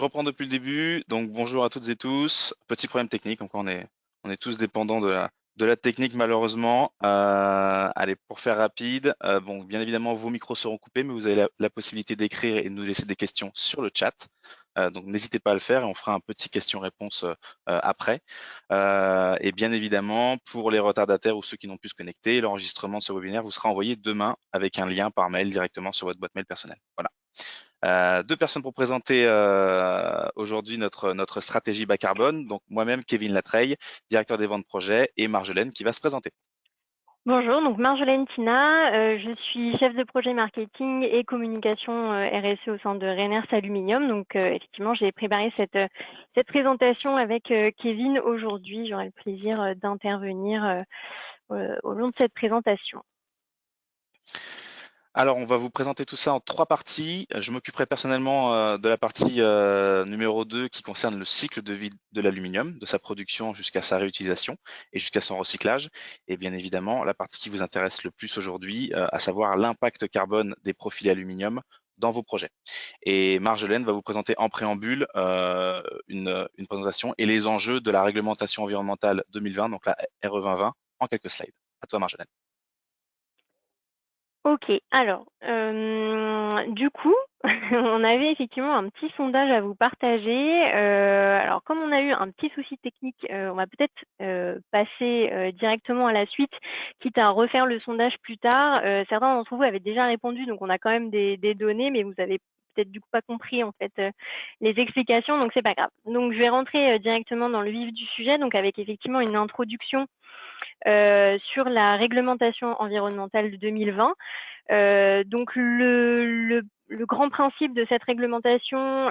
Je reprends depuis le début. Donc bonjour à toutes et tous. Petit problème technique, encore on est tous dépendants de la technique malheureusement. Allez, pour faire rapide, bon, bien évidemment vos micros seront coupés, mais vous avez la possibilité d'écrire et de nous laisser des questions sur le chat. Donc n'hésitez pas à le faire et on fera un petit question-réponse après. Et bien évidemment, pour les retardataires ou ceux qui n'ont pu se connecter, l'enregistrement de ce webinaire vous sera envoyé demain avec un lien par mail directement sur votre boîte mail personnelle. Voilà. Deux personnes pour présenter aujourd'hui notre stratégie bas carbone. Donc moi-même, Kevin Latreille, directeur des ventes projet, et Marjolaine qui va se présenter. Bonjour, donc Marjolaine Tina, je suis chef de projet marketing et communication RSE au sein de Rainers Aluminium. Donc effectivement, j'ai préparé cette présentation avec Kevin aujourd'hui. J'aurai le plaisir d'intervenir au long de cette présentation. Alors, on va vous présenter tout ça en trois parties. Je m'occuperai personnellement de la partie numéro 2 qui concerne le cycle de vie de l'aluminium, de sa production jusqu'à sa réutilisation et jusqu'à son recyclage. Et bien évidemment, la partie qui vous intéresse le plus aujourd'hui, à savoir l'impact carbone des profils aluminium dans vos projets. Et Marjolaine va vous présenter en préambule une présentation et les enjeux de la réglementation environnementale 2020, donc la RE 2020, en quelques slides. À toi, Marjolaine. Ok, alors, du coup, on avait effectivement un petit sondage à vous partager. Alors, comme on a eu un petit souci technique, on va peut-être passer directement à la suite, quitte à refaire le sondage plus tard. Certains d'entre vous avaient déjà répondu, donc on a quand même des données, mais vous avez peut-être du coup pas compris en fait les explications, donc c'est pas grave. Donc, je vais rentrer directement dans le vif du sujet, donc avec effectivement une introduction sur la réglementation environnementale de 2020. Donc le grand principe de cette réglementation,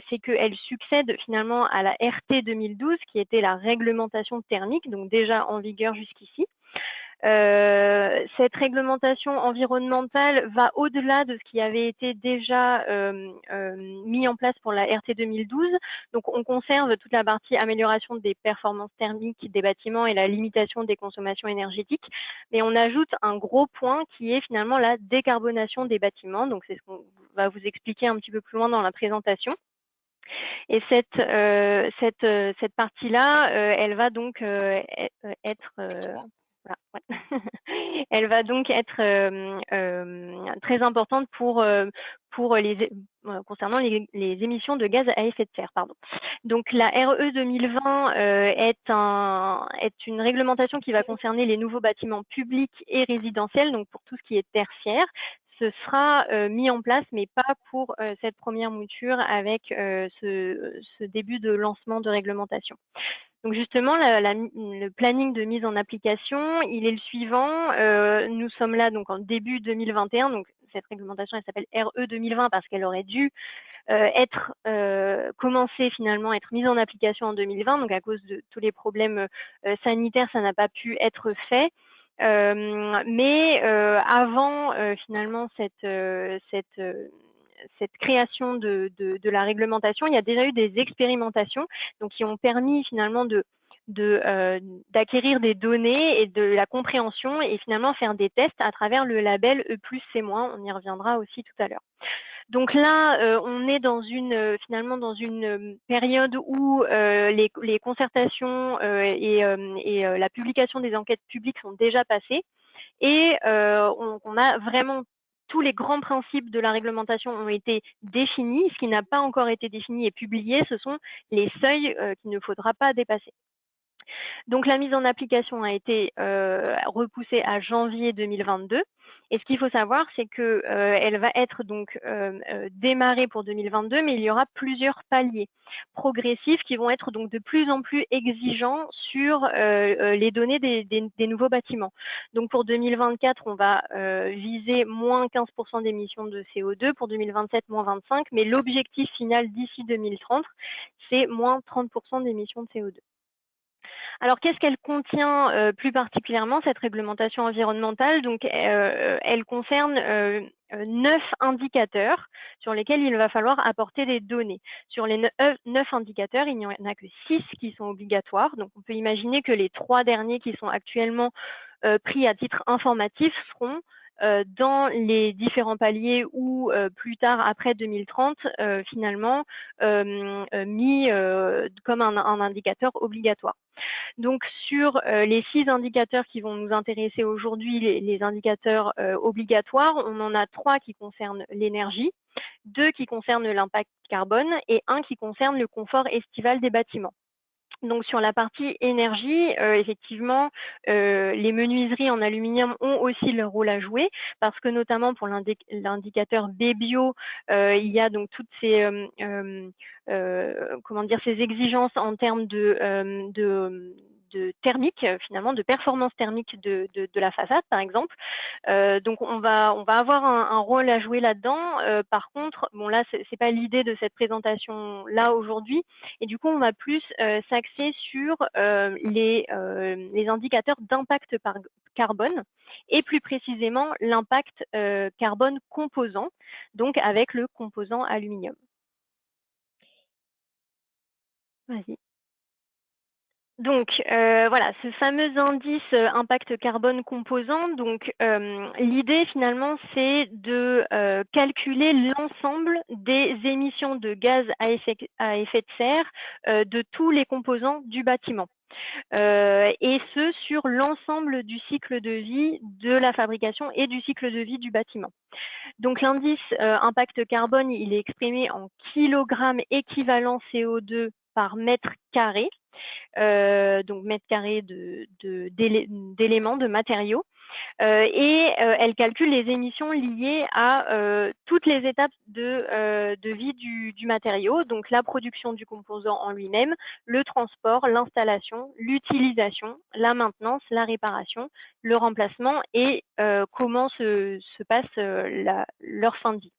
c'est qu'elle succède finalement à la RT 2012, qui était la réglementation thermique, donc déjà en vigueur jusqu'ici. Cette réglementation environnementale va au-delà de ce qui avait été déjà mis en place pour la RT 2012. Donc, on conserve toute la partie amélioration des performances thermiques des bâtiments et la limitation des consommations énergétiques, mais on ajoute un gros point qui est finalement la décarbonation des bâtiments. Donc, c'est ce qu'on va vous expliquer un petit peu plus loin dans la présentation. Et cette partie-là, elle va donc être voilà, ouais. Elle va donc être très importante pour concernant les émissions de gaz à effet de serre. Pardon. Donc la RE 2020 est une réglementation qui va concerner les nouveaux bâtiments publics et résidentiels, donc pour tout ce qui est tertiaire. Ce sera mis en place, mais pas pour cette première mouture avec ce début de lancement de réglementation. Donc justement, le planning de mise en application, il est le suivant. Nous sommes là donc en début 2021. Donc cette réglementation, elle s'appelle RE 2020 parce qu'elle aurait dû être commencée finalement, être mise en application en 2020. Donc à cause de tous les problèmes sanitaires, ça n'a pas pu être fait. Mais avant finalement cette création de la réglementation, il y a déjà eu des expérimentations donc, qui ont permis finalement d'acquérir des données et de la compréhension et finalement faire des tests à travers le label E+, C-. On y reviendra aussi tout à l'heure. Donc là, on est finalement dans une période où les concertations et la publication des enquêtes publiques sont déjà passées et on a vraiment tous les grands principes de la réglementation ont été définis. Ce qui n'a pas encore été défini et publié, ce sont les seuils qu'il ne faudra pas dépasser. Donc la mise en application a été repoussée à janvier 2022. Et ce qu'il faut savoir, c'est que elle va être donc démarrée pour 2022, mais il y aura plusieurs paliers progressifs qui vont être donc de plus en plus exigeants sur les données des nouveaux bâtiments. Donc pour 2024, on va viser moins 15% d'émissions de CO2, pour 2027 moins 25%, mais l'objectif final d'ici 2030, c'est moins 30% d'émissions de CO2. Alors, qu'est-ce qu'elle contient plus particulièrement, cette réglementation environnementale? Donc, elle concerne 9 indicateurs sur lesquels il va falloir apporter des données. Sur les 9 indicateurs, il n'y en a que 6 qui sont obligatoires. Donc, on peut imaginer que les 3 derniers qui sont actuellement pris à titre informatif seront dans les différents paliers ou plus tard après 2030 finalement mis comme un indicateur obligatoire. Donc sur les 6 indicateurs qui vont nous intéresser aujourd'hui, les indicateurs obligatoires, on en a 3 qui concernent l'énergie, 2 qui concernent l'impact carbone et 1 qui concerne le confort estival des bâtiments. Donc sur la partie énergie, effectivement, les menuiseries en aluminium ont aussi leur rôle à jouer parce que notamment pour l'indicateur B-Bio, il y a donc toutes ces ces exigences en termes de thermique, finalement, de performance thermique de la façade, par exemple. Donc on va avoir un rôle à jouer là-dedans. Par contre, bon là, c'est pas l'idée de cette présentation là aujourd'hui. Et du coup, on va plus s'axer sur les indicateurs d'impact carbone et plus précisément l'impact carbone composant, donc avec le composant aluminium. Vas-y. Donc voilà, ce fameux indice impact carbone composant. Donc l'idée finalement, c'est de calculer l'ensemble des émissions de gaz à effet de serre de tous les composants du bâtiment. Et ce sur l'ensemble du cycle de vie de la fabrication et du cycle de vie du bâtiment. Donc l'indice impact carbone, il est exprimé en kilogrammes équivalent CO2 par mètre carré. Donc mètre carré d'éléments, de matériaux. Et elle calcule les émissions liées à toutes les étapes de vie du matériau, donc la production du composant en lui-même, le transport, l'installation, l'utilisation, la maintenance, la réparation, le remplacement et comment se passe leur fin de vie.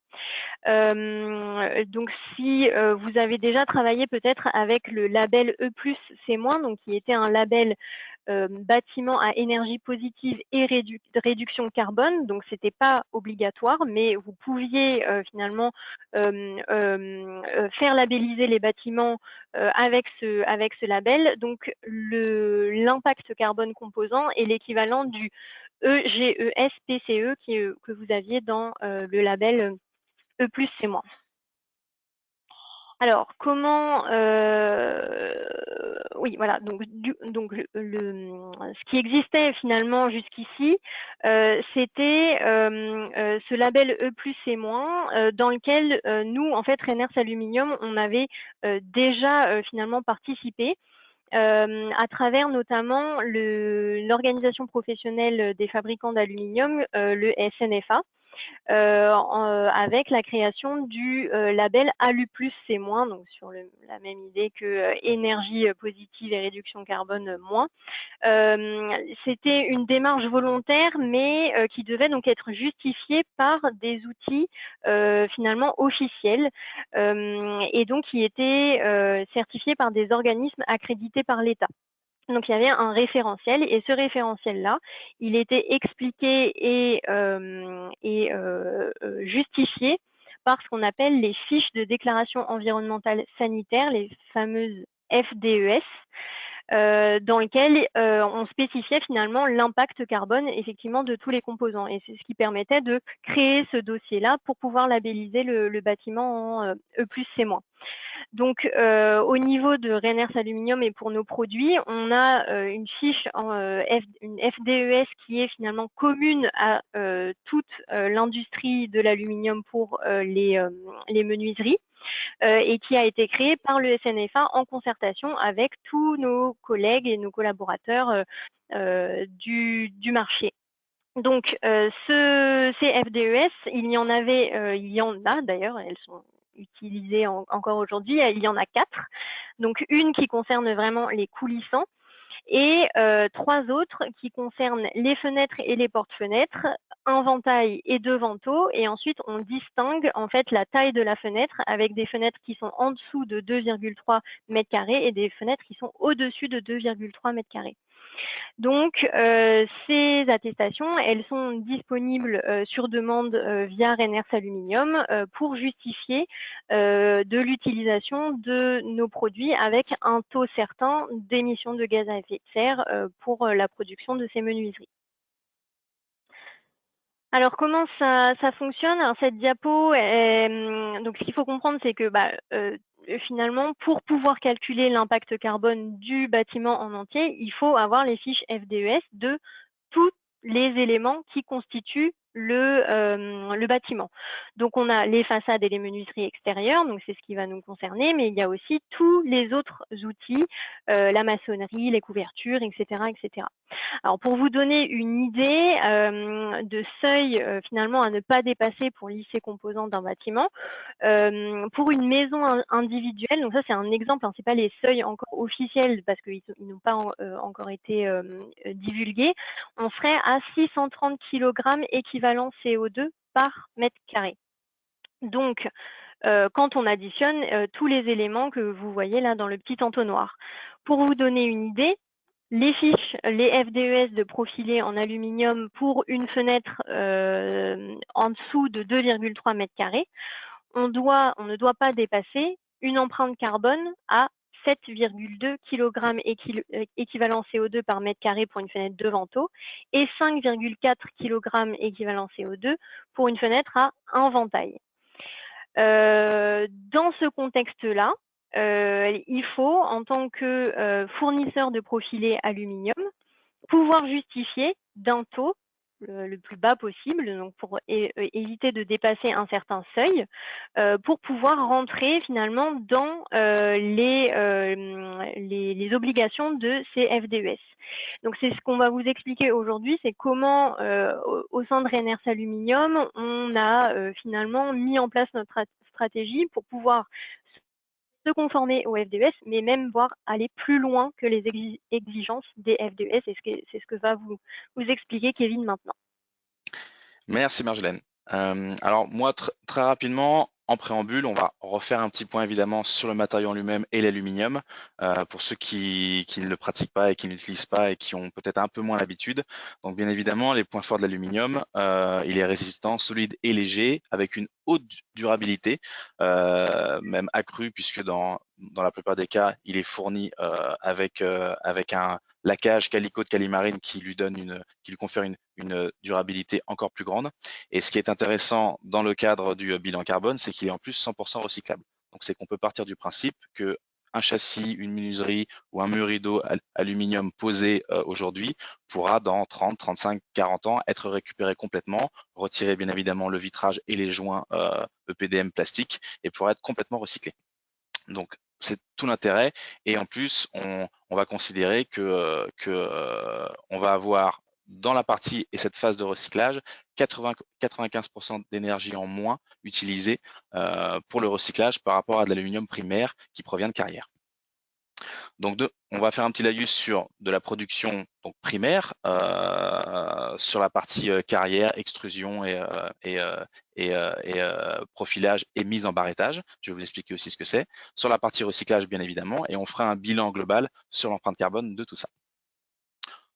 Donc si vous avez déjà travaillé peut-être avec le label E+, C-, donc qui était un label bâtiment à énergie positive et réduction carbone, donc c'était pas obligatoire, mais vous pouviez finalement faire labelliser les bâtiments avec ce label. Donc l'impact carbone composant est l'équivalent du EGES-PCE que vous aviez dans le label E+, C-. Alors, comment oui, voilà. Donc ce qui existait finalement jusqu'ici, c'était ce label E+, C-, dans lequel nous, en fait, Rheners Aluminium, on avait déjà finalement participé. À travers notamment l'organisation professionnelle des fabricants d'aluminium, le SNFA. Avec la création du label Alu+, C-, donc sur la même idée que énergie positive et réduction carbone moins. C'était une démarche volontaire, mais qui devait donc être justifiée par des outils finalement officiels et donc qui étaient certifiés par des organismes accrédités par l'État. Donc il y avait un référentiel et ce référentiel-là, il était expliqué et justifié par ce qu'on appelle les fiches de déclaration environnementale sanitaire, les fameuses FDES, dans lesquelles on spécifiait finalement l'impact carbone effectivement de tous les composants. Et c'est ce qui permettait de créer ce dossier-là pour pouvoir labelliser le bâtiment en E+, C-. Donc, au niveau de Rheners Aluminium et pour nos produits, on a une fiche, une FDES qui est finalement commune à toute l'industrie de l'aluminium pour les menuiseries et qui a été créée par le SNFA en concertation avec tous nos collègues et nos collaborateurs du marché. Donc, ces FDES, il y en a d'ailleurs, elles sont utilisées encore aujourd'hui, il y en a 4. Donc, une qui concerne vraiment les coulissants et 3 autres qui concernent les fenêtres et les portes-fenêtres, un ventail et 2 vantaux. Et ensuite, on distingue en fait la taille de la fenêtre avec des fenêtres qui sont en dessous de 2,3 mètres carrés et des fenêtres qui sont au-dessus de 2,3 mètres carrés. Donc, ces attestations, elles sont disponibles sur demande via Rheners Aluminium pour justifier de l'utilisation de nos produits avec un taux certain d'émissions de gaz à effet de serre pour la production de ces menuiseries. Alors comment ça fonctionne? Alors cette diapo, donc ce qu'il faut comprendre, c'est que finalement, pour pouvoir calculer l'impact carbone du bâtiment en entier, il faut avoir les fiches FDES de tous les éléments qui constituent le bâtiment. Donc on a les façades et les menuiseries extérieures, donc c'est ce qui va nous concerner, mais il y a aussi tous les autres outils, la maçonnerie, les couvertures, etc., etc. Alors pour vous donner une idée de seuil finalement à ne pas dépasser pour lisser composants d'un bâtiment, pour une maison individuelle, donc ça c'est un exemple, hein, c'est pas les seuils encore officiels parce qu'ils n'ont pas encore été divulgués, on serait à 630 kg équivalent CO2 par mètre carré. Donc, quand on additionne tous les éléments que vous voyez là dans le petit entonnoir. Pour vous donner une idée, les fiches, les FDES de profilé en aluminium pour une fenêtre en dessous de 2,3 mètres carrés, on ne doit pas dépasser une empreinte carbone à 7,2 kg équivalent CO2 par mètre carré pour une fenêtre de vantaux et 5,4 kg équivalent CO2 pour une fenêtre à un ventail. Dans ce contexte-là, il faut, en tant que fournisseur de profilés aluminium, pouvoir justifier d'un taux le plus bas possible, donc pour éviter de dépasser un certain seuil, pour pouvoir rentrer finalement dans les obligations de ces FDES. Donc c'est ce qu'on va vous expliquer aujourd'hui, c'est comment au sein de Rheners Aluminium, on a finalement mis en place notre stratégie pour pouvoir se conformer aux FDES, mais même voir aller plus loin que les exigences des FDES. Et c'est ce que va vous expliquer Kevin maintenant. Merci Marjolaine. Alors moi, très rapidement, en préambule, on va refaire un petit point évidemment sur le matériau en lui-même et l'aluminium, pour ceux qui ne le pratiquent pas et qui n'utilisent pas et qui ont peut-être un peu moins l'habitude. Donc bien évidemment, les points forts de l'aluminium, il est résistant, solide et léger, avec une haute durabilité, même accrue, puisque dans la plupart des cas, il est fourni avec un laquage Calico de Calimarine qui lui confère une durabilité encore plus grande. Et ce qui est intéressant dans le cadre du bilan carbone, c'est qu'il est en plus 100% recyclable. Donc c'est qu'on peut partir du principe que un châssis, une menuiserie ou un mur rideau aluminium posé aujourd'hui pourra dans 30, 35, 40 ans être récupéré complètement, retirer bien évidemment le vitrage et les joints EPDM plastique et pourra être complètement recyclé. Donc c'est tout l'intérêt et en plus on va considérer que on va avoir dans la partie et cette phase de recyclage 95% d'énergie en moins utilisée pour le recyclage par rapport à de l'aluminium primaire qui provient de carrière. Donc on va faire un petit laïus sur de la production donc primaire, sur la partie carrière, extrusion et profilage et mise en barrettage. Je vais vous expliquer aussi ce que c'est. Sur la partie recyclage, bien évidemment, et on fera un bilan global sur l'empreinte carbone de tout ça.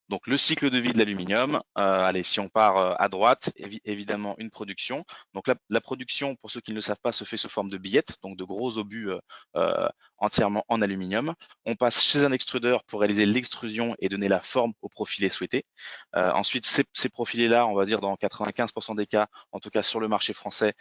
Donc le cycle de vie de l'aluminium, allez, si on part à droite, évidemment une production. Donc la production, pour ceux qui ne le savent pas, se fait sous forme de billettes, donc de gros obus entièrement en aluminium. On passe chez un extrudeur pour réaliser l'extrusion et donner la forme au profilé souhaité. Ensuite, ces profilés-là, on va dire dans 95% des cas, en tout cas sur le marché français,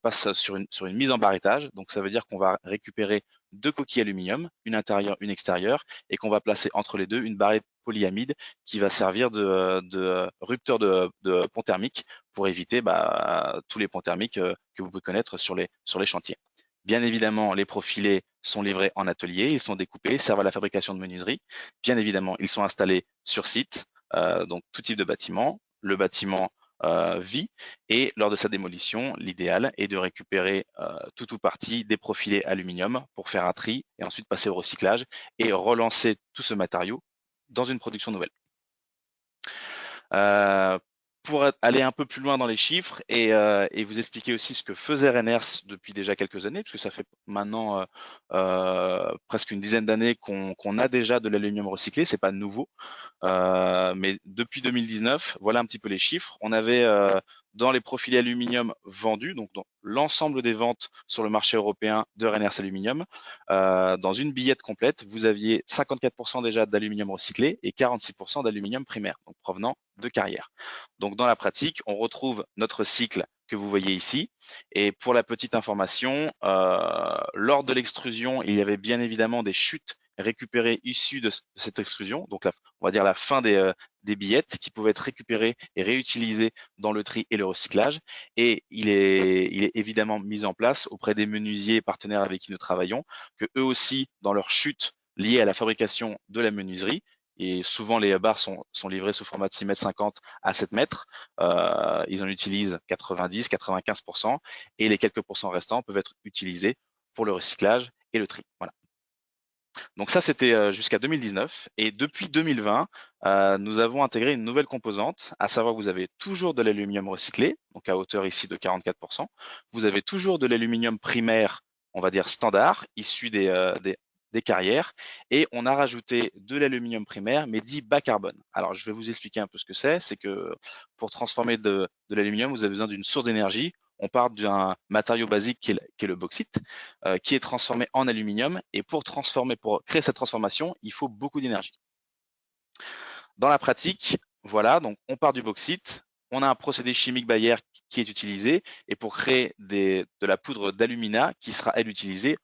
passent sur une mise en barrettage. Donc ça veut dire qu'on va récupérer deux coquilles aluminium, une intérieure, une extérieure, et qu'on va placer entre les deux une barrette polyamide qui va servir de rupteur de pont thermique pour éviter tous les ponts thermiques que vous pouvez connaître sur les chantiers. Bien évidemment, les profilés sont livrés en atelier, ils sont découpés, servent à la fabrication de menuiserie. Bien évidemment, ils sont installés sur site, donc tout type de bâtiment. Le bâtiment vit et lors de sa démolition, l'idéal est de récupérer tout ou partie des profilés aluminium pour faire un tri et ensuite passer au recyclage et relancer tout ce matériau dans une production nouvelle. Pour aller un peu plus loin dans les chiffres et vous expliquer aussi ce que faisait Rheners depuis déjà quelques années, puisque ça fait maintenant presque une dizaine d'années qu'on a déjà de l'aluminium recyclé, c'est pas nouveau, mais depuis 2019, voilà un petit peu les chiffres. On avait dans les profilés aluminium vendus, donc dans l'ensemble des ventes sur le marché européen de Rheners Aluminium, dans une billette complète, vous aviez 54% déjà d'aluminium recyclé et 46% d'aluminium primaire, donc provenant de carrières. Donc dans la pratique, on retrouve notre cycle que vous voyez ici. Et pour la petite information, lors de l'extrusion, il y avait bien évidemment des chutes récupérées issues de cette extrusion, donc on va dire la fin des billettes qui pouvaient être récupérées et réutilisées dans le tri et le recyclage. Et il est évidemment mis en place auprès des menuisiers et partenaires avec qui nous travaillons, que eux aussi, dans leurs chutes liées à la fabrication de la menuiserie, et souvent les barres sont livrées sous format de 6 mètres 50 à 7 mètres, ils en utilisent 90, 95%, et les quelques pourcents restants peuvent être utilisés pour le recyclage et le tri. Voilà. Donc ça, c'était jusqu'à 2019. Et depuis 2020, nous avons intégré une nouvelle composante, à savoir que vous avez toujours de l'aluminium recyclé, donc à hauteur ici de 44%. Vous avez toujours de l'aluminium primaire, on va dire standard, issu des carrières, et on a rajouté de l'aluminium primaire, mais dit bas carbone. Alors, je vais vous expliquer un peu ce que c'est que pour transformer de l'aluminium, vous avez besoin d'une source d'énergie. On part d'un matériau basique qui est le bauxite, qui est transformé en aluminium. Et pour créer cette transformation, il faut beaucoup d'énergie. Dans la pratique, voilà, donc on part du bauxite, on a un procédé chimique Bayer qui est utilisé, et pour créer de la poudre d'alumina qui sera, elle, utilisée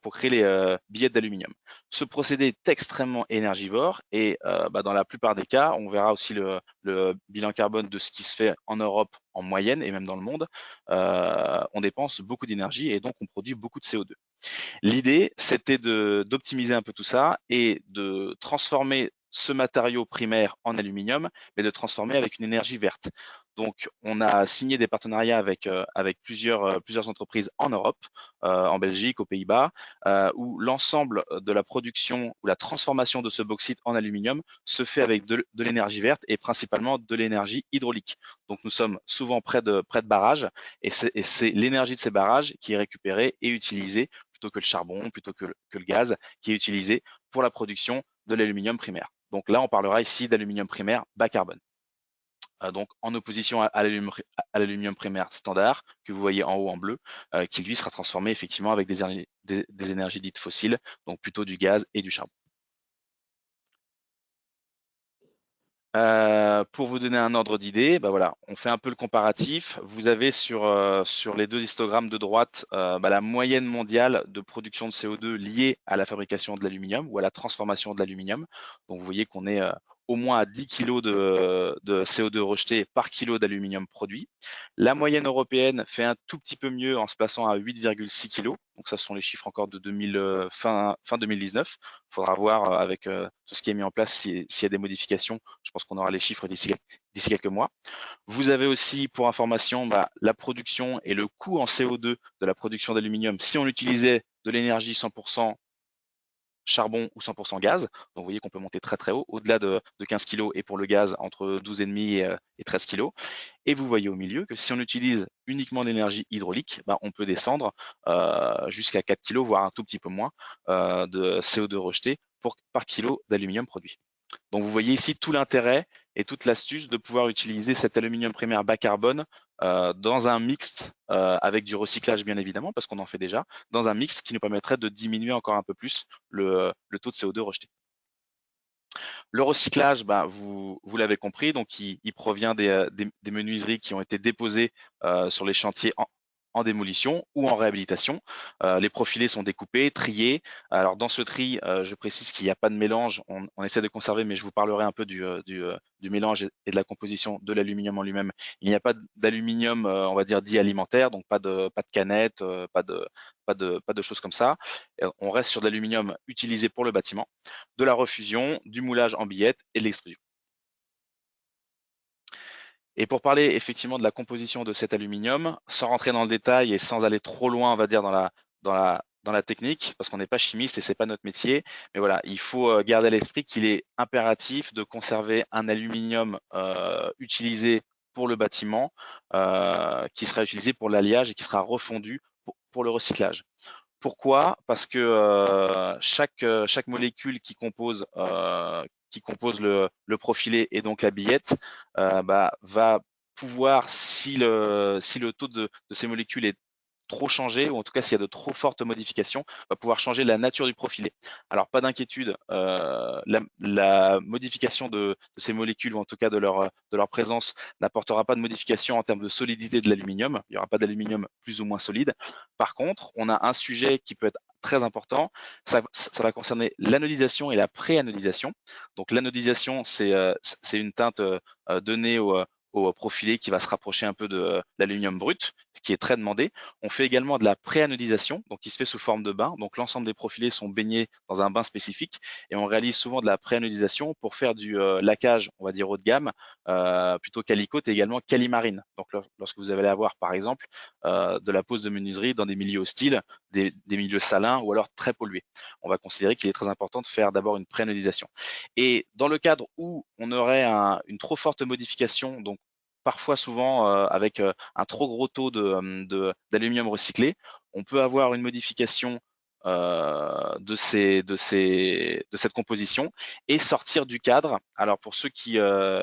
pour créer les billettes d'aluminium. Ce procédé est extrêmement énergivore et dans la plupart des cas, on verra aussi le bilan carbone de ce qui se fait en Europe en moyenne et même dans le monde, on dépense beaucoup d'énergie et donc on produit beaucoup de CO2. L'idée, c'était d'optimiser un peu tout ça et de transformer ce matériau primaire en aluminium, mais de transformer avec une énergie verte. Donc, on a signé des partenariats avec plusieurs entreprises en Europe, en Belgique, aux Pays-Bas, où l'ensemble de la production ou la transformation de ce bauxite en aluminium se fait avec de l'énergie verte et principalement de l'énergie hydraulique. Donc, nous sommes souvent près de barrages et c'est l'énergie de ces barrages qui est récupérée et utilisée plutôt que le charbon, plutôt que le gaz, qui est utilisé pour la production de l'aluminium primaire. Donc là, on parlera ici d'aluminium primaire bas carbone. Donc en opposition à l'aluminium primaire standard, que vous voyez en haut en bleu, qui lui sera transformé effectivement avec des énergies dites fossiles, donc plutôt du gaz et du charbon. Pour vous donner un ordre d'idée, voilà, on fait un peu le comparatif. Vous avez sur les deux histogrammes de droite la moyenne mondiale de production de CO2 liée à la fabrication de l'aluminium ou à la transformation de l'aluminium. Donc vous voyez qu'on est au moins à 10 kg de CO2 rejeté par kilo d'aluminium produit. La moyenne européenne fait un tout petit peu mieux en se plaçant à 8,6 kg. Donc ça, ce sont les chiffres encore de fin 2019. Il faudra voir avec tout ce qui est mis en place s'il y a des modifications. Je pense qu'on aura les chiffres d'ici quelques mois. Vous avez aussi, pour information, la production et le coût en CO2 de la production d'aluminium si on utilisait de l'énergie 100% charbon ou 100% gaz. Donc vous voyez qu'on peut monter très très haut, au-delà de 15 kg et pour le gaz entre 12,5 et 13 kg. Et vous voyez au milieu que si on utilise uniquement l'énergie hydraulique, on peut descendre jusqu'à 4 kg, voire un tout petit peu moins de CO2 rejeté par kilo d'aluminium produit. Donc vous voyez ici tout l'intérêt et toute l'astuce de pouvoir utiliser cet aluminium primaire bas carbone dans un mixte avec du recyclage bien évidemment, parce qu'on en fait déjà, dans un mix qui nous permettrait de diminuer encore un peu plus le taux de CO2 rejeté. Le recyclage, vous l'avez compris, donc il provient des menuiseries qui ont été déposées sur les chantiers en démolition ou en réhabilitation. Les profilés sont découpés, triés. Alors dans ce tri, je précise qu'il n'y a pas de mélange, on essaie de conserver, mais je vous parlerai un peu du mélange et de la composition de l'aluminium en lui-même. Il n'y a pas d'aluminium, on va dire, dit alimentaire, donc pas de canettes, pas de choses comme ça. On reste sur de l'aluminium utilisé pour le bâtiment, de la refusion, du moulage en billettes et de l'extrusion. Et pour parler effectivement de la composition de cet aluminium, sans rentrer dans le détail et sans aller trop loin, on va dire, dans la technique, parce qu'on n'est pas chimiste et c'est pas notre métier, mais voilà, il faut garder à l'esprit qu'il est impératif de conserver un aluminium utilisé pour le bâtiment, qui sera utilisé pour l'alliage et qui sera refondu pour le recyclage. Pourquoi? Parce que chaque molécule qui compose le profilé et donc la billette va pouvoir, si le taux de ces molécules est trop changé, ou en tout cas s'il y a de trop fortes modifications, va pouvoir changer la nature du profilé. Alors pas d'inquiétude, la modification de ces molécules, ou en tout cas de leur présence, n'apportera pas de modification en termes de solidité de l'aluminium. Il n'y aura pas d'aluminium plus ou moins solide. Par contre, on a un sujet qui peut être très important, ça va concerner l'anodisation et la pré-anodisation. Donc l'anodisation, c'est une teinte donnée au profilé qui va se rapprocher un peu de l'aluminium brut, ce qui est très demandé. On fait également de la pré-anodisation, donc qui se fait sous forme de bain. Donc l'ensemble des profilés sont baignés dans un bain spécifique, et on réalise souvent de la pré-anodisation pour faire du laquage, on va dire haut de gamme, plutôt qu'alicote, et également calimarine. Donc lorsque vous allez avoir par exemple de la pose de menuiserie dans des milieux hostiles, des milieux salins ou alors très pollués, on va considérer qu'il est très important de faire d'abord une pré-anodisation. Et dans le cadre où on aurait une trop forte modification, donc parfois souvent avec un trop gros taux d'aluminium recyclé, on peut avoir une modification de cette composition et sortir du cadre. Alors pour ceux qui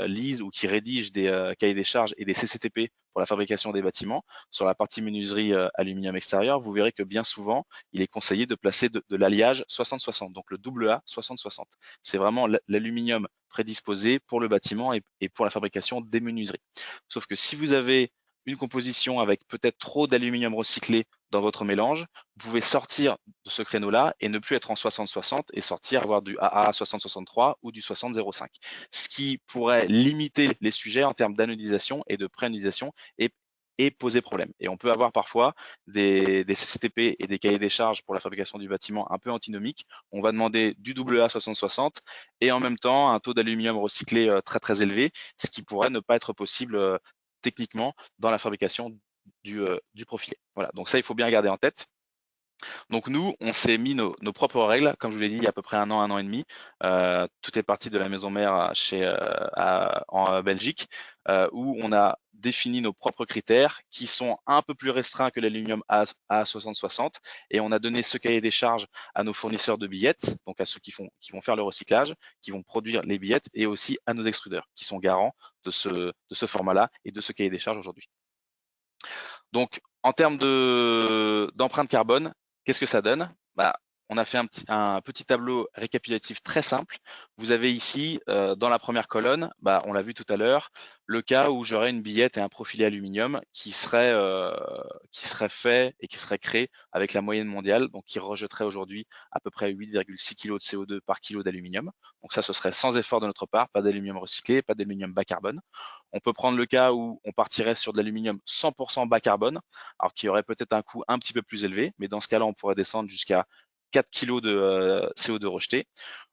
lisent ou qui rédigent des cahiers des charges et des CCTP pour la fabrication des bâtiments, sur la partie menuiserie aluminium extérieur, vous verrez que bien souvent, il est conseillé de placer de l'alliage 60-60, donc le AA 60-60. C'est vraiment l'aluminium prédisposé pour le bâtiment et pour la fabrication des menuiseries. Sauf que si vous avez une composition avec peut-être trop d'aluminium recyclé dans votre mélange, vous pouvez sortir de ce créneau-là et ne plus être en 60-60 et sortir avoir du AA 60-63 ou du 60-05, ce qui pourrait limiter les sujets en termes d'anodisation et de pré-anodisation et poser problème. Et on peut avoir parfois des CCTP et des cahiers des charges pour la fabrication du bâtiment un peu antinomiques. On va demander du AA 60-60 et en même temps un taux d'aluminium recyclé très très élevé, ce qui pourrait ne pas être possible techniquement dans la fabrication du profilé. Voilà, donc ça, il faut bien garder en tête. Donc nous, on s'est mis nos propres règles, comme je vous l'ai dit, il y a à peu près un an et demi. Tout est parti de la maison mère en Belgique, où on a défini nos propres critères qui sont un peu plus restreints que l'aluminium A 60-60, et on a donné ce cahier des charges à nos fournisseurs de billettes, donc à ceux qui vont faire le recyclage, qui vont produire les billettes, et aussi à nos extrudeurs, qui sont garants de ce format-là et de ce cahier des charges aujourd'hui. Donc, en termes d'empreinte carbone, qu'est-ce que ça donne? On a fait un petit tableau récapitulatif très simple. Vous avez ici, dans la première colonne, on l'a vu tout à l'heure, le cas où j'aurais une billette et un profilé aluminium qui serait fait et qui serait créé avec la moyenne mondiale, donc qui rejetterait aujourd'hui à peu près 8,6 kg de CO2 par kilo d'aluminium. Donc ça, ce serait sans effort de notre part, pas d'aluminium recyclé, pas d'aluminium bas carbone. On peut prendre le cas où on partirait sur de l'aluminium 100% bas carbone, alors qui aurait peut-être un coût un petit peu plus élevé, mais dans ce cas-là, on pourrait descendre jusqu'à 4 kg de CO2 rejeté.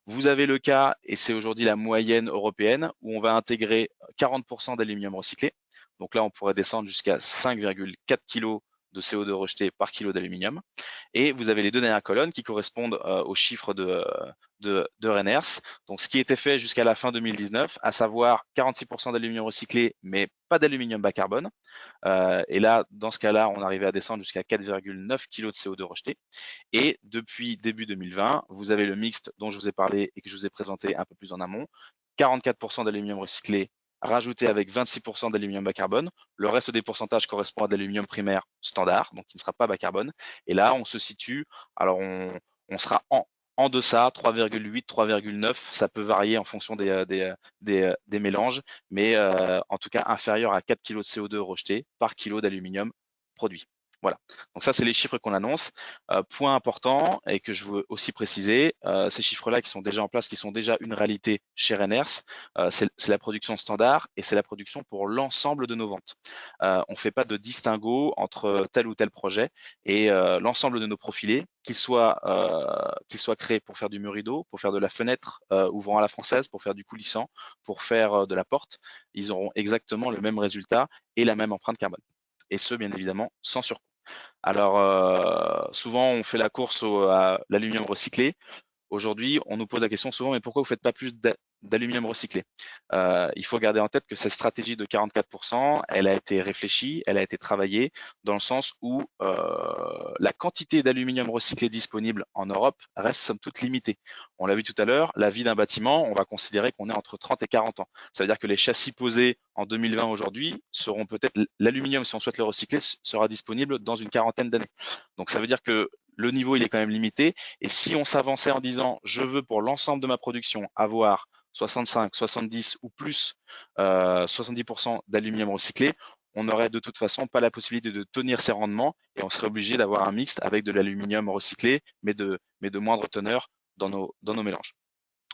Vous avez le cas, et c'est aujourd'hui la moyenne européenne, où on va intégrer 40% d'aluminium recyclé. Donc là, on pourrait descendre jusqu'à 5,4 kg de CO2 rejeté par kilo d'aluminium. Et vous avez les deux dernières colonnes qui correspondent aux chiffres de Reiners. Donc, ce qui était fait jusqu'à la fin 2019, à savoir 46% d'aluminium recyclé, mais pas d'aluminium bas carbone. Et là, dans ce cas-là, on arrivait à descendre jusqu'à 4,9 kg de CO2 rejeté. Et depuis début 2020, vous avez le mixte dont je vous ai parlé et que je vous ai présenté un peu plus en amont. 44% d'aluminium recyclé rajouté avec 26% d'aluminium bas carbone. Le reste des pourcentages correspond à de l'aluminium primaire standard, donc qui ne sera pas bas carbone. Et là, on se situe, alors on sera en deçà, 3,8, 3,9, ça peut varier en fonction des mélanges, mais en tout cas inférieur à 4 kg de CO2 rejeté par kilo d'aluminium produit. Voilà, donc ça c'est les chiffres qu'on annonce. Point important et que je veux aussi préciser, ces chiffres-là qui sont déjà en place, qui sont déjà une réalité chez Reiners, c'est la production standard et c'est la production pour l'ensemble de nos ventes. On ne fait pas de distinguo entre tel ou tel projet, et l'ensemble de nos profilés, qu'ils soient créés pour faire du mur rideau, pour faire de la fenêtre ouvrant à la française, pour faire du coulissant, pour faire de la porte, ils auront exactement le même résultat et la même empreinte carbone. Et ce, bien évidemment, sans surcoût. Alors, souvent, on fait la course à l'aluminium recyclé. Aujourd'hui, on nous pose la question souvent, mais pourquoi vous ne faites pas plus d'aluminium recyclé? Il faut garder en tête que cette stratégie de 44%, elle a été réfléchie, elle a été travaillée dans le sens où la quantité d'aluminium recyclé disponible en Europe reste somme toute limitée. On l'a vu tout à l'heure, la vie d'un bâtiment, on va considérer qu'on est entre 30 et 40 ans. Ça veut dire que les châssis posés en 2020 aujourd'hui seront peut-être l'aluminium, si on souhaite le recycler, sera disponible dans une quarantaine d'années. Donc ça veut dire que le niveau il est quand même limité. Et si on s'avançait en disant je veux pour l'ensemble de ma production avoir 65, 70 ou plus 70% d'aluminium recyclé, on n'aurait de toute façon pas la possibilité de tenir ces rendements et on serait obligé d'avoir un mixte avec de l'aluminium recyclé, mais de moindre teneur dans nos mélanges.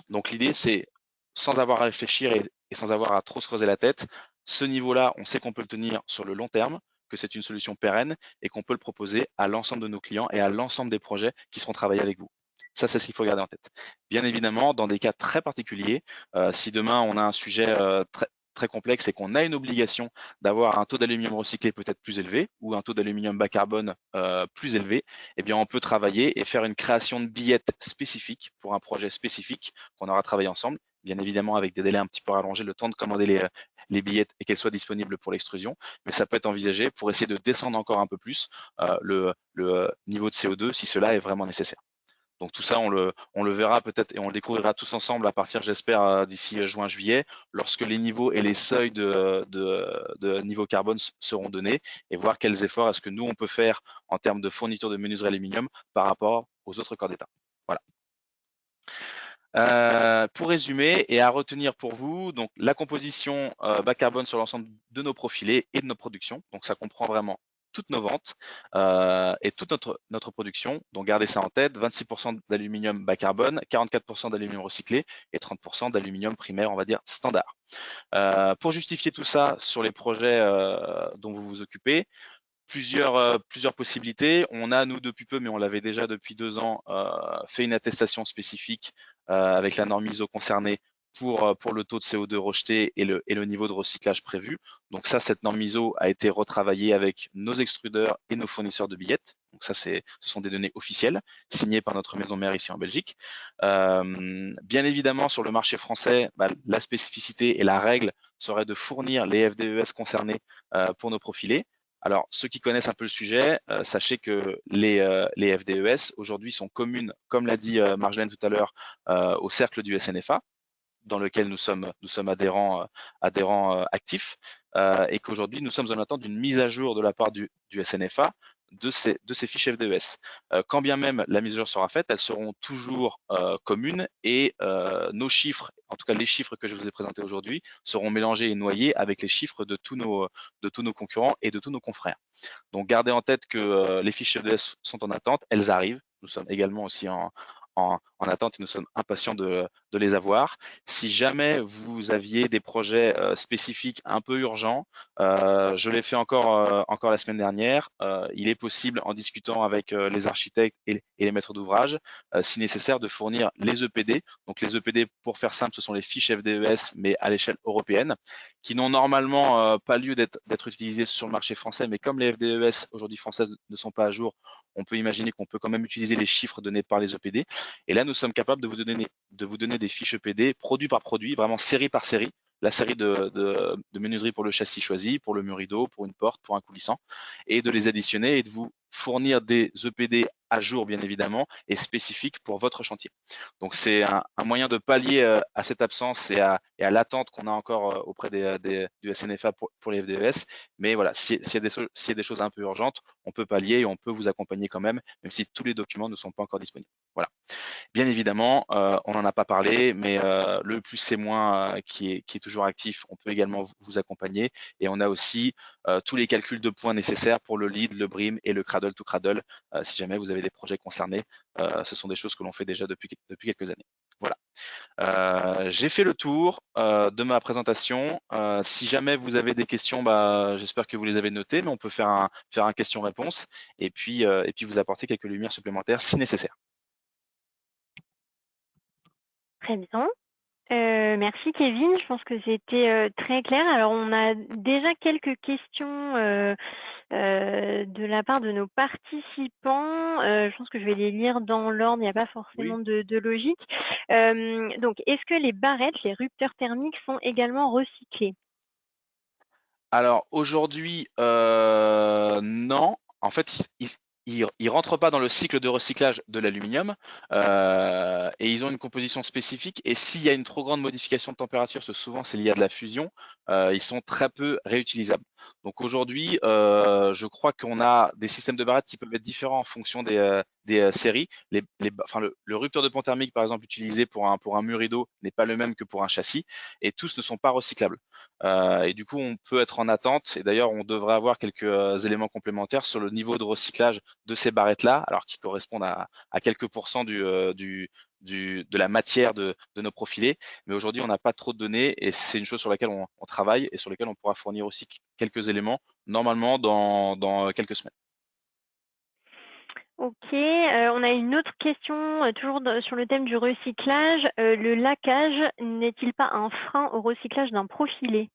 Donc l'idée, c'est sans avoir à réfléchir et sans avoir à trop se creuser la tête, ce niveau-là, on sait qu'on peut le tenir sur le long terme, que c'est une solution pérenne et qu'on peut le proposer à l'ensemble de nos clients et à l'ensemble des projets qui seront travaillés avec vous. Ça, c'est ce qu'il faut garder en tête. Bien évidemment, dans des cas très particuliers, si demain on a un sujet très complexe et qu'on a une obligation d'avoir un taux d'aluminium recyclé peut-être plus élevé ou un taux d'aluminium bas carbone plus élevé, eh bien on peut travailler et faire une création de billettes spécifiques pour un projet spécifique qu'on aura travaillé ensemble, bien évidemment avec des délais un petit peu rallongés, le temps de commander les billettes et qu'elles soient disponibles pour l'extrusion, mais ça peut être envisagé pour essayer de descendre encore un peu plus le niveau de CO2 si cela est vraiment nécessaire. Donc tout ça, on le verra peut-être et on le découvrira tous ensemble à partir, j'espère, d'ici juin-juillet, lorsque les niveaux et les seuils de niveau carbone seront donnés et voir quels efforts est-ce que nous, on peut faire en termes de fourniture de menuiserie aluminium par rapport aux autres corps d'État. Voilà. Pour résumer et à retenir pour vous, donc la composition bas carbone sur l'ensemble de nos profilés et de nos productions. Donc ça comprend vraiment toutes nos ventes et toute notre production. Donc gardez ça en tête, 26% d'aluminium bas carbone, 44% d'aluminium recyclé et 30% d'aluminium primaire, on va dire standard. Pour justifier tout ça sur les projets dont vous vous occupez, plusieurs possibilités. On a, nous, depuis peu, mais on l'avait déjà depuis 2 ans, fait une attestation spécifique avec la norme ISO concernée pour le taux de CO2 rejeté et le niveau de recyclage prévu. Donc ça, cette norme ISO a été retravaillée avec nos extrudeurs et nos fournisseurs de billettes. Donc ça, ce sont des données officielles signées par notre maison mère ici en Belgique. Bien évidemment, sur le marché français, la spécificité et la règle serait de fournir les FDES concernés pour nos profilés. Alors, ceux qui connaissent un peu le sujet, sachez que les FDES aujourd'hui sont communes, comme l'a dit Marjolaine tout à l'heure, au cercle du SNFA, dans lequel nous sommes adhérents actifs, et qu'aujourd'hui nous sommes en attente d'une mise à jour de la part du SNFA de ces fiches FDES. Quand bien même la mise à jour sera faite, elles seront toujours communes et nos chiffres, en tout cas les chiffres que je vous ai présentés aujourd'hui, seront mélangés et noyés avec les chiffres de tous nos concurrents et de tous nos confrères. Donc gardez en tête que les fiches FDES sont en attente, elles arrivent. Nous sommes également aussi en attente et nous sommes impatients de les avoir. Si jamais vous aviez des projets spécifiques un peu urgents, je l'ai fait encore la semaine dernière, il est possible en discutant avec les architectes et les maîtres d'ouvrage, si nécessaire, de fournir les EPD. Donc les EPD, pour faire simple, ce sont les fiches FDES, mais à l'échelle européenne, qui n'ont normalement pas lieu d'être utilisées sur le marché français, mais comme les FDES aujourd'hui françaises ne sont pas à jour, on peut imaginer qu'on peut quand même utiliser les chiffres donnés par les EPD. Et là, nous sommes capables de vous donner des fiches EPD produit par produit, vraiment série par série, la série de menuiserie pour le châssis choisi, pour le mur rideau, pour une porte, pour un coulissant, et de les additionner et de vous fournir des EPD à jour, bien évidemment, et spécifiques pour votre chantier. Donc, c'est un moyen de pallier à cette absence et à l'attente qu'on a encore auprès du SNFA pour les FDES. Mais voilà, s'il y a des choses un peu urgentes, on peut pallier et on peut vous accompagner quand même si tous les documents ne sont pas encore disponibles. Voilà. Bien évidemment, on n'en a pas parlé, mais le plus c'est moins qui est toujours actif, on peut également vous accompagner. Et on a aussi tous les calculs de points nécessaires pour le lead, le BRIM et le cradle to cradle. Si jamais vous avez des projets concernés, ce sont des choses que l'on fait déjà depuis quelques années. Voilà. J'ai fait le tour de ma présentation. Si jamais vous avez des questions, j'espère que vous les avez notées, mais on peut faire un question-réponse et puis vous apporter quelques lumières supplémentaires si nécessaire. Très bien. Merci Kevin, je pense que c'était très clair. Alors on a déjà quelques questions de la part de nos participants. Je pense que je vais les lire dans l'ordre, il n'y a pas forcément de logique. Donc, est-ce que les barrettes, les rupteurs thermiques sont également recyclés? Alors aujourd'hui, non. En fait, ils rentrent pas dans le cycle de recyclage de l'aluminium et ils ont une composition spécifique. Et s'il y a une trop grande modification de température, parce que souvent c'est lié à de la fusion, ils sont très peu réutilisables. Donc aujourd'hui, je crois qu'on a des systèmes de barrettes qui peuvent être différents en fonction des séries. Enfin, le rupteur de pont thermique, par exemple, utilisé pour un mur rideau n'est pas le même que pour un châssis, et tous ne sont pas recyclables. Et du coup, on peut être en attente, et d'ailleurs, on devrait avoir quelques éléments complémentaires sur le niveau de recyclage de ces barrettes-là, alors qui correspondent à quelques pourcents de la matière de nos profilés. Mais aujourd'hui, on n'a pas trop de données et c'est une chose sur laquelle on travaille et sur laquelle on pourra fournir aussi quelques éléments, normalement dans quelques semaines. Ok, on a une autre question, toujours sur le thème du recyclage. Le laquage n'est-il pas un frein au recyclage d'un profilé?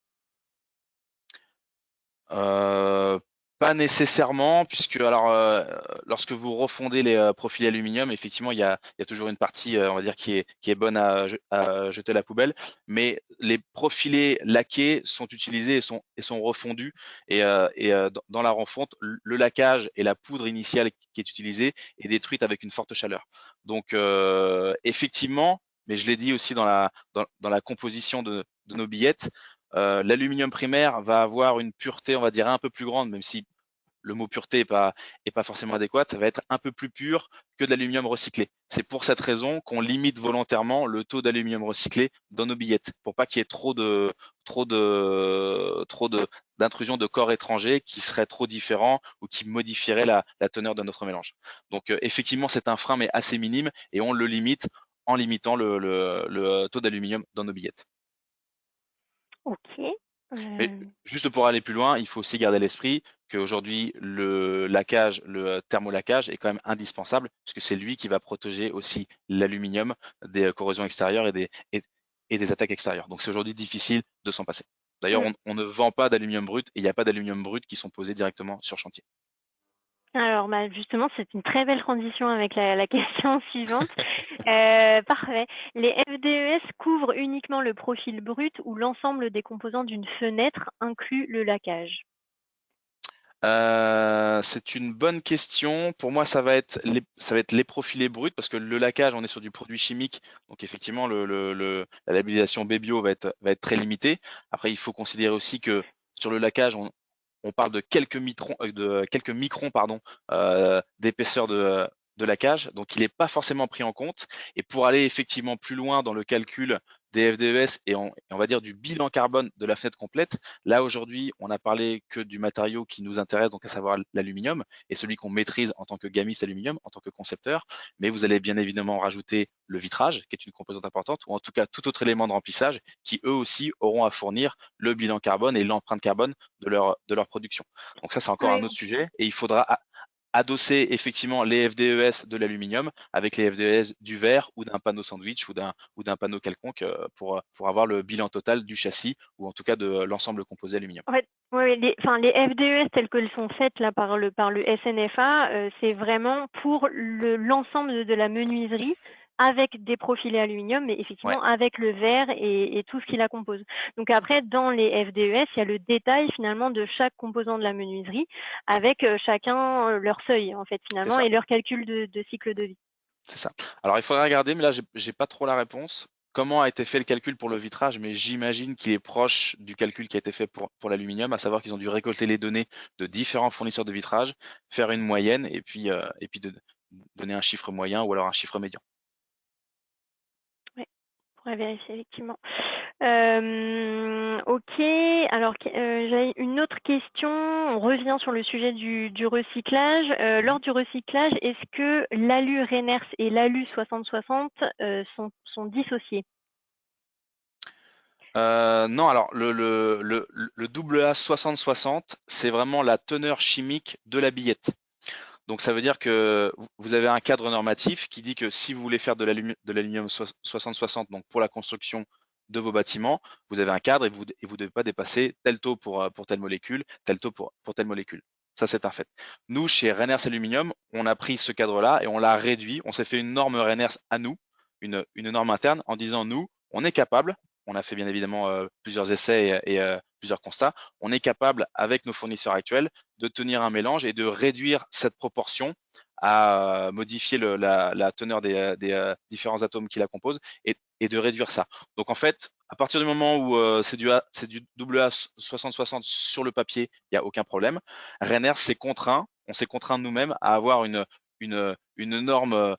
Euh, Pas nécessairement, puisque alors lorsque vous refondez les profils aluminium, effectivement, il y a toujours une partie, on va dire, qui est bonne à jeter à la poubelle, mais les profilés laqués sont utilisés et sont refondus. Dans la refonte, le laquage et la poudre initiale qui est utilisée est détruite avec une forte chaleur. Donc effectivement, mais je l'ai dit aussi dans la composition de nos billettes, l'aluminium primaire va avoir une pureté, on va dire, un peu plus grande, même si le mot pureté est pas forcément adéquat, ça va être un peu plus pur que de l'aluminium recyclé. C'est pour cette raison qu'on limite volontairement le taux d'aluminium recyclé dans nos billettes, pour pas qu'il y ait trop d'intrusion de corps étrangers qui seraient trop différents ou qui modifieraient la teneur de notre mélange. Donc effectivement, c'est un frein, mais assez minime, et on le limite en limitant le taux d'aluminium dans nos billettes. Ok. Mais juste pour aller plus loin, il faut aussi garder à l'esprit qu'aujourd'hui, le laquage, le thermolaquage est quand même indispensable, puisque c'est lui qui va protéger aussi l'aluminium des corrosions extérieures et des attaques extérieures. Donc c'est aujourd'hui difficile de s'en passer. D'ailleurs, Mm. on ne vend pas d'aluminium brut et il n'y a pas d'aluminium brut qui sont posés directement sur chantier. Alors, bah, justement, c'est une très belle transition avec la question suivante. Parfait. Les FDES couvrent uniquement le profil brut ou l'ensemble des composants d'une fenêtre inclut le laquage? C'est une bonne question. Pour moi, ça va être les profilés bruts parce que le laquage, on est sur du produit chimique. Donc, effectivement, la labellisation Babio va être très limitée. Après, il faut considérer aussi que sur le laquage, on parle de quelques microns, pardon, d'épaisseur de laquage. Donc, il n'est pas forcément pris en compte. Et pour aller effectivement plus loin dans le calcul des FDES on va dire du bilan carbone de la fenêtre complète, là, aujourd'hui, on n'a parlé que du matériau qui nous intéresse, donc à savoir l'aluminium, et celui qu'on maîtrise en tant que gamiste aluminium, en tant que concepteur. Mais vous allez bien évidemment rajouter le vitrage, qui est une composante importante, ou en tout cas tout autre élément de remplissage, qui eux aussi auront à fournir le bilan carbone et l'empreinte carbone de leur production. Donc ça, c'est encore un Oui. autre sujet, et il faudra adosser effectivement les FDES de l'aluminium avec les FDES du verre ou d'un panneau sandwich ou d'un panneau quelconque pour avoir le bilan total du châssis ou en tout cas de l'ensemble composé aluminium. En fait, ouais, les FDES telles qu'elles sont faites là par le SNFA, c'est vraiment pour l'ensemble de la menuiserie avec des profilés aluminium, mais Ouais, effectivement avec le verre et tout ce qui la compose. Donc après, dans les FDES, il y a le détail finalement de chaque composant de la menuiserie avec chacun leur seuil en fait c'est finalement ça. et leur calcul de cycle de vie. C'est ça. Alors, il faudrait regarder, mais là, j'ai pas trop la réponse. Comment a été fait le calcul pour le vitrage? Mais j'imagine qu'il est proche du calcul qui a été fait pour l'aluminium, à savoir qu'ils ont dû récolter les données de différents fournisseurs de vitrage, faire une moyenne et puis donner un chiffre moyen ou alors un chiffre médian. Ouais, on pourrait vérifier effectivement. Ok, alors j'ai une autre question. On revient sur le sujet du recyclage. Lors du recyclage, est-ce que l'alu Reiners et l'alu 6060 sont dissociés? Non, alors le double A 60-60, c'est vraiment la teneur chimique de la billette. Donc ça veut dire que vous avez un cadre normatif qui dit que si vous voulez faire de l'aluminium 60-60, donc pour la construction de vos bâtiments, vous avez un cadre et vous ne devez pas dépasser tel taux pour telle molécule, tel taux pour telle molécule. Ça, c'est un fait. Nous, chez Reiners Aluminium, on a pris ce cadre-là et on l'a réduit. On s'est fait une norme Reiners à nous, une norme interne, en disant, nous, on est capable, on a fait bien évidemment plusieurs essais et plusieurs constats, on est capable, avec nos fournisseurs actuels, de tenir un mélange et de réduire cette proportion à modifier la teneur des différents atomes qui la composent et de réduire ça. Donc en fait, à partir du moment où c'est du AA 60-60 sur le papier, il n'y a aucun problème. Renner on s'est contraint nous-mêmes à avoir une norme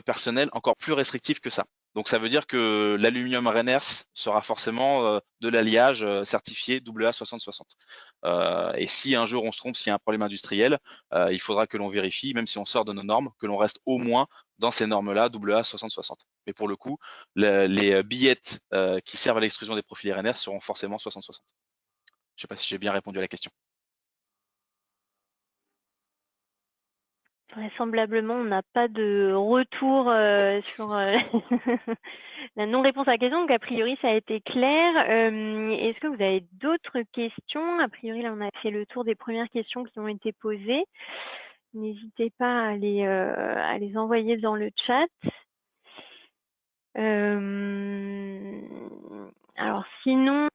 personnelle encore plus restrictive que ça. Donc ça veut dire que l'aluminium Renners sera forcément de l'alliage certifié AA 60-60. Et si un jour on se trompe, s'il y a un problème industriel, il faudra que l'on vérifie, même si on sort de nos normes, que l'on reste au moins dans ces normes-là, AA 60-60. Mais pour le coup, les billettes qui servent à l'extrusion des profils RNR seront forcément 60-60. Je ne sais pas si j'ai bien répondu à la question. Vraisemblablement, on n'a pas de retour sur la non-réponse à la question, donc a priori ça a été clair. Est-ce que vous avez d'autres questions? A priori, là, on a fait le tour des premières questions qui ont été posées. N'hésitez pas à les envoyer dans le chat. Alors sinon,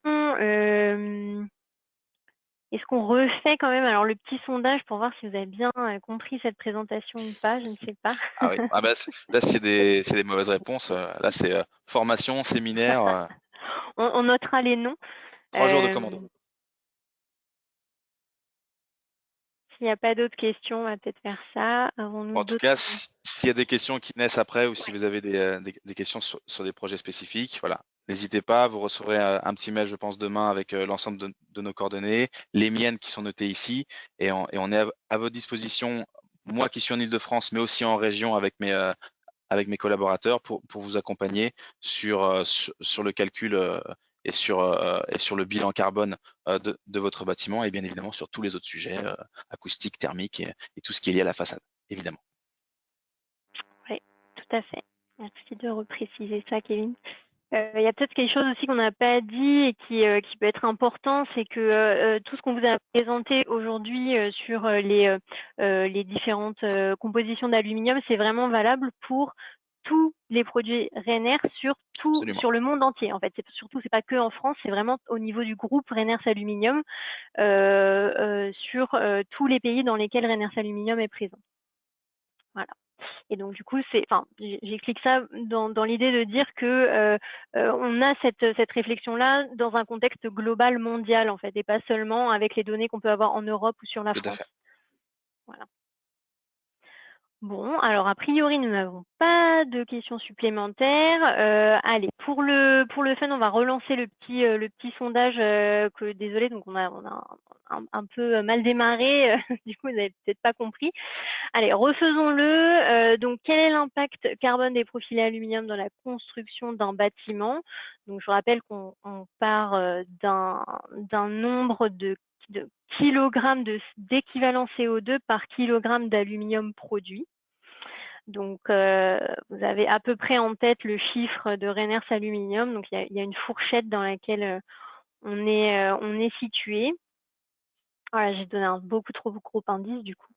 est-ce qu'on refait quand même alors le petit sondage pour voir si vous avez bien compris cette présentation ou pas? Je ne sais pas. Ah oui, bah, là c'est des mauvaises réponses. Là c'est formation, séminaire, On notera les noms. 3 jours de commando. S'il n'y a pas d'autres questions, on va peut-être faire ça. Avons-nous En tout d'autres? cas, s'il y a des questions qui naissent après ou si vous avez des questions sur des projets spécifiques, voilà, n'hésitez pas. Vous recevrez un petit mail, je pense, demain avec l'ensemble de nos coordonnées, les miennes qui sont notées ici, et on est à votre disposition, moi qui suis en Île-de-France, mais aussi en région avec mes collaborateurs pour vous accompagner sur le calcul et sur le bilan carbone de votre bâtiment et bien évidemment sur tous les autres sujets acoustiques, thermiques et tout ce qui est lié à la façade, évidemment. Oui, tout à fait. Merci de repréciser ça, Kevin. Il y a peut-être quelque chose aussi qu'on n'a pas dit et qui peut être important, c'est que tout ce qu'on vous a présenté aujourd'hui sur les différentes compositions d'aluminium, c'est vraiment valable pour tous les produits Renner Absolument. sur le monde entier. En fait, c'est pas que en France, c'est vraiment au niveau du groupe Renners Aluminium sur tous les pays dans lesquels Renners Aluminium est présent. Voilà. Et donc du coup, j'explique ça dans l'idée de dire que on a cette réflexion-là dans un contexte global mondial en fait, et pas seulement avec les données qu'on peut avoir en Europe ou sur la Tout à France. fait. Voilà. Bon, alors a priori, nous n'avons pas de questions supplémentaires. Allez, pour le fun, on va relancer le petit sondage que désolé, donc on a un peu mal démarré, du coup vous n'avez peut-être pas compris. Allez, refaisons-le. Donc, quel est l'impact carbone des profils aluminium dans la construction d'un bâtiment? Donc, je rappelle qu'on part d'un nombre de kilogrammes d'équivalent CO2 par kilogramme d'aluminium produit. Donc, vous avez à peu près en tête le chiffre de Renners Aluminium. Donc, il y a une fourchette dans laquelle on est situé. Voilà, j'ai donné un beaucoup trop gros indice du coup.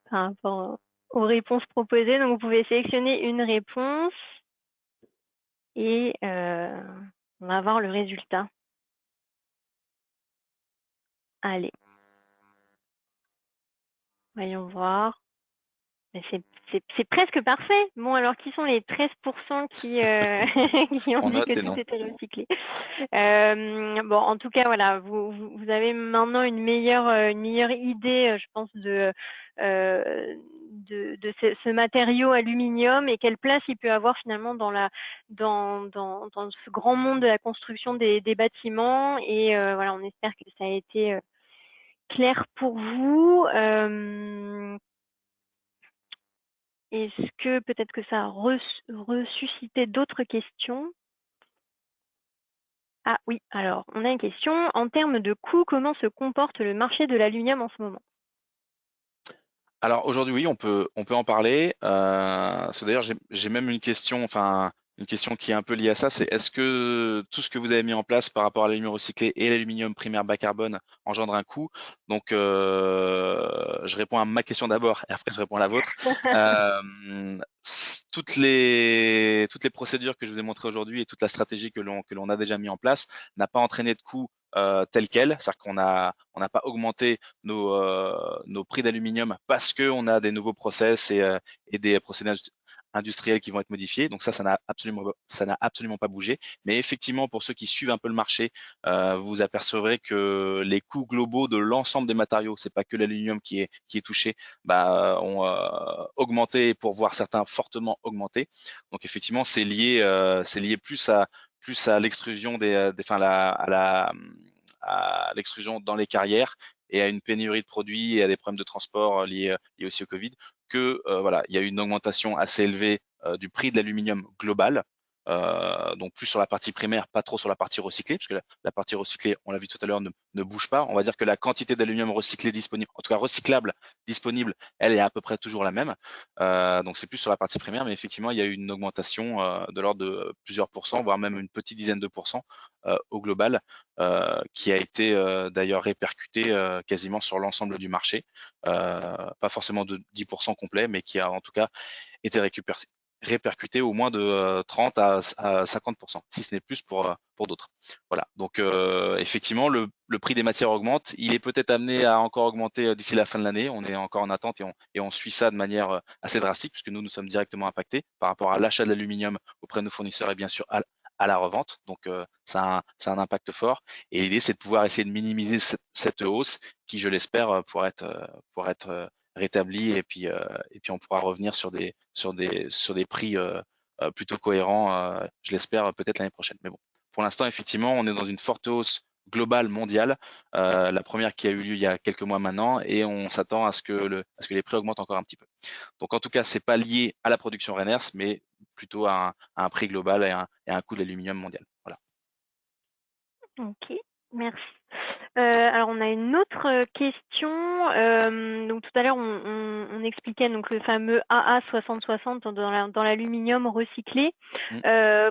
Par rapport aux réponses proposées. Donc, vous pouvez sélectionner une réponse et on va voir le résultat. Allez. Voyons voir. C'est presque parfait. Bon, alors qui sont les 13% qui ont dit que tout était recyclé? Bon, en tout cas, voilà, vous avez maintenant une meilleure idée, je pense, de ce matériau aluminium et quelle place il peut avoir finalement dans ce grand monde de la construction des bâtiments. Et voilà, on espère que ça a été clair pour vous. Est-ce que peut-être que ça a ressuscité d'autres questions? Ah oui, alors on a une question. En termes de coûts, comment se comporte le marché de l'aluminium en ce moment? Alors aujourd'hui, oui, on peut en parler. D'ailleurs, j'ai même une question, une question qui est un peu liée à ça, c'est est-ce que tout ce que vous avez mis en place par rapport à l'aluminium recyclé et l'aluminium primaire bas carbone engendre un coût? Donc, je réponds à ma question d'abord et après je réponds à la vôtre. Toutes les procédures que je vous ai montrées aujourd'hui et toute la stratégie que l'on a déjà mis en place n'a pas entraîné de coût tel quel, c'est-à-dire on n'a pas augmenté nos prix d'aluminium parce qu'on a des nouveaux process et des procédés industriels qui vont être modifiés. Donc ça n'a absolument pas bougé. Mais effectivement, pour ceux qui suivent un peu le marché, vous apercevrez que les coûts globaux de l'ensemble des matériaux, c'est pas que l'aluminium qui est touché, ont augmenté, pour voir certains fortement augmenté. Donc effectivement, c'est lié plus à l'extrusion à l'extrusion dans les carrières et à une pénurie de produits et à des problèmes de transport liés aussi au Covid, que voilà, il y a eu une augmentation assez élevée du prix de l'aluminium global. Donc plus sur la partie primaire, pas trop sur la partie recyclée, parce que la partie recyclée, on l'a vu tout à l'heure, ne bouge pas. On va dire que la quantité d'aluminium recyclé disponible, en tout cas recyclable disponible, elle est à peu près toujours la même. Donc c'est plus sur la partie primaire, mais effectivement, il y a eu une augmentation de l'ordre de plusieurs pourcents, voire même une petite dizaine de pourcents au global, qui a été d'ailleurs répercutée quasiment sur l'ensemble du marché. Pas forcément de 10% complet, mais qui a en tout cas été répercuté au moins de 30 à 50%, si ce n'est plus pour d'autres. Voilà. Donc effectivement, le prix des matières augmente. Il est peut-être amené à encore augmenter d'ici la fin de l'année. On est encore en attente et on suit ça de manière assez drastique, puisque nous sommes directement impactés par rapport à l'achat de l'aluminium auprès de nos fournisseurs et bien sûr à la revente. Donc ça a un impact fort. Et l'idée, c'est de pouvoir essayer de minimiser cette hausse qui, je l'espère, pourra être rétablie, et puis on pourra revenir sur des prix plutôt cohérents, je l'espère, peut-être l'année prochaine. Mais bon, pour l'instant, effectivement, on est dans une forte hausse globale mondiale, la première qui a eu lieu il y a quelques mois maintenant, et on s'attend à ce que les prix augmentent encore un petit peu. Donc en tout cas, c'est pas lié à la production Reners, mais plutôt à un prix global et à un coût de l'aluminium mondial. Voilà. Ok, merci. Alors on a une autre question. Donc tout à l'heure on expliquait donc le fameux AA6060 dans l'aluminium recyclé.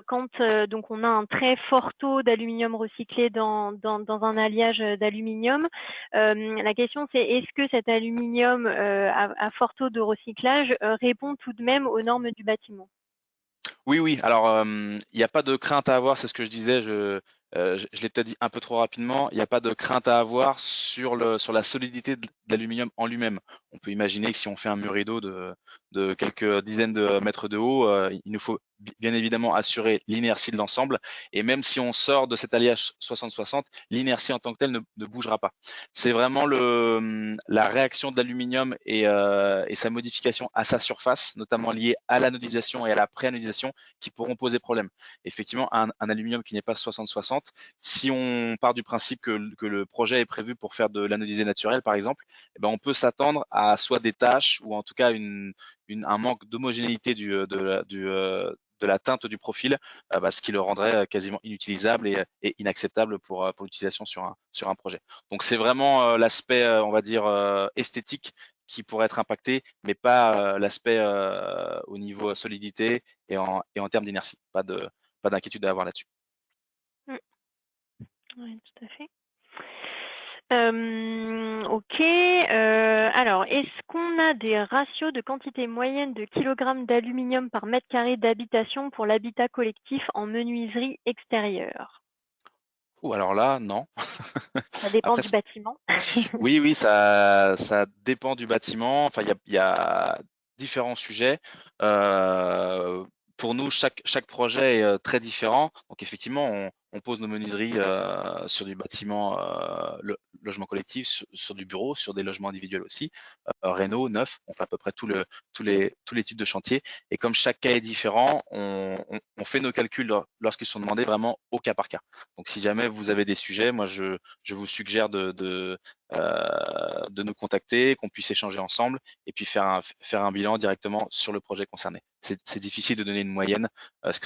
Quand donc on a un très fort taux d'aluminium recyclé dans un alliage d'aluminium, la question c'est est-ce que cet aluminium à fort taux de recyclage répond tout de même aux normes du bâtiment? Oui, oui. Alors, il n'y a pas de crainte à avoir, c'est ce que je disais. Je l'ai peut-être dit un peu trop rapidement. Il n'y a pas de crainte à avoir sur la solidité de l'aluminium en lui-même. On peut imaginer que si on fait un mur rideau de quelques dizaines de mètres de haut, il nous faut bien évidemment assurer l'inertie de l'ensemble. Et même si on sort de cet alliage 60-60, l'inertie en tant que telle ne bougera pas. C'est vraiment la réaction de l'aluminium et sa modification à sa surface, notamment liée à l'anodisation et à la pré-anodisation, qui pourront poser problème. Effectivement, un aluminium qui n'est pas 60-60, si on part du principe que le projet est prévu pour faire de l'anodisé naturel, par exemple, eh ben on peut s'attendre à soit des taches ou en tout cas un manque d'homogénéité de la teinte du profil, ce qui le rendrait quasiment inutilisable et inacceptable pour l'utilisation sur un projet. Donc c'est vraiment l'aspect, on va dire, esthétique qui pourrait être impacté, mais pas l'aspect au niveau solidité et en termes d'inertie. Pas d'inquiétude à avoir là-dessus. Mm. Oui, tout à fait. Ok. Alors, est-ce qu'on a des ratios de quantité moyenne de kilogrammes d'aluminium par mètre carré d'habitation pour l'habitat collectif en menuiserie extérieure? Ou alors là, non. Ça dépend Après, du bâtiment. oui, oui, ça dépend du bâtiment. Enfin, il y a différents sujets. Euh, pour nous, chaque projet est très différent. Donc, effectivement, on pose nos menuiseries sur du bâtiment, logement collectif, sur du bureau, sur des logements individuels aussi, réno, neuf. On fait à peu près tous les types de chantiers. Et comme chaque cas est différent, on fait nos calculs lorsqu'ils sont demandés vraiment au cas par cas. Donc, si jamais vous avez des sujets, moi, je vous suggère de nous contacter, qu'on puisse échanger ensemble et puis faire un bilan directement sur le projet concerné. C'est difficile de donner une moyenne, ce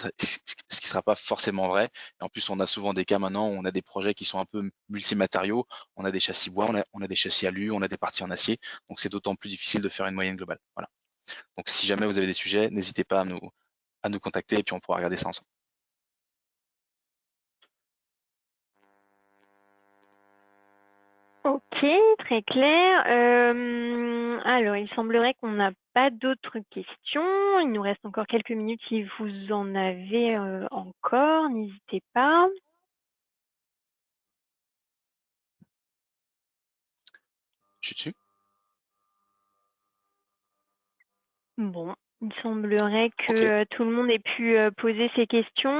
qui sera pas forcément vrai. Et en plus, on a souvent des cas maintenant où on a des projets qui sont un peu multimatériaux. On a des châssis bois, on a des châssis alu, on a des parties en acier. Donc, c'est d'autant plus difficile de faire une moyenne globale. Voilà. Donc, si jamais vous avez des sujets, n'hésitez pas à nous contacter et puis on pourra regarder ça ensemble. Ok, très clair. Alors, il semblerait qu'on n'a pas d'autres questions. Il nous reste encore quelques minutes si vous en avez encore. N'hésitez pas. Je suis dessus. Bon, il semblerait que Ok. tout le monde ait pu poser ses questions.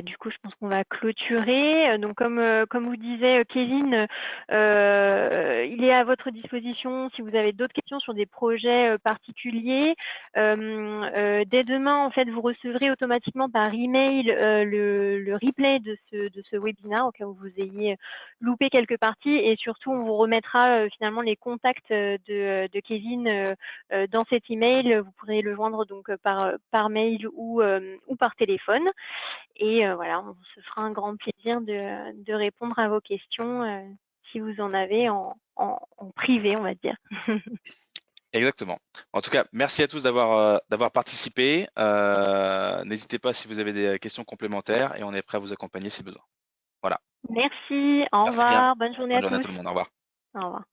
Du coup, je pense qu'on va clôturer. Donc, comme vous disait Kevin, il est à votre disposition si vous avez d'autres questions sur des projets particuliers. Dès demain, en fait, vous recevrez automatiquement par email le replay de ce webinaire au cas où vous ayez loupé quelques parties. Et surtout, on vous remettra finalement les contacts de Kevin dans cet email. Vous pourrez le joindre donc par mail ou par téléphone. Et voilà, on se fera un grand plaisir de répondre à vos questions si vous en avez en privé, on va dire. Exactement. En tout cas, merci à tous d'avoir participé. N'hésitez pas si vous avez des questions complémentaires et on est prêt à vous accompagner si besoin. Voilà. Merci, au Merci bien. revoir, bonne journée Bonne à journée à tous. tout le monde. Au revoir. Au revoir.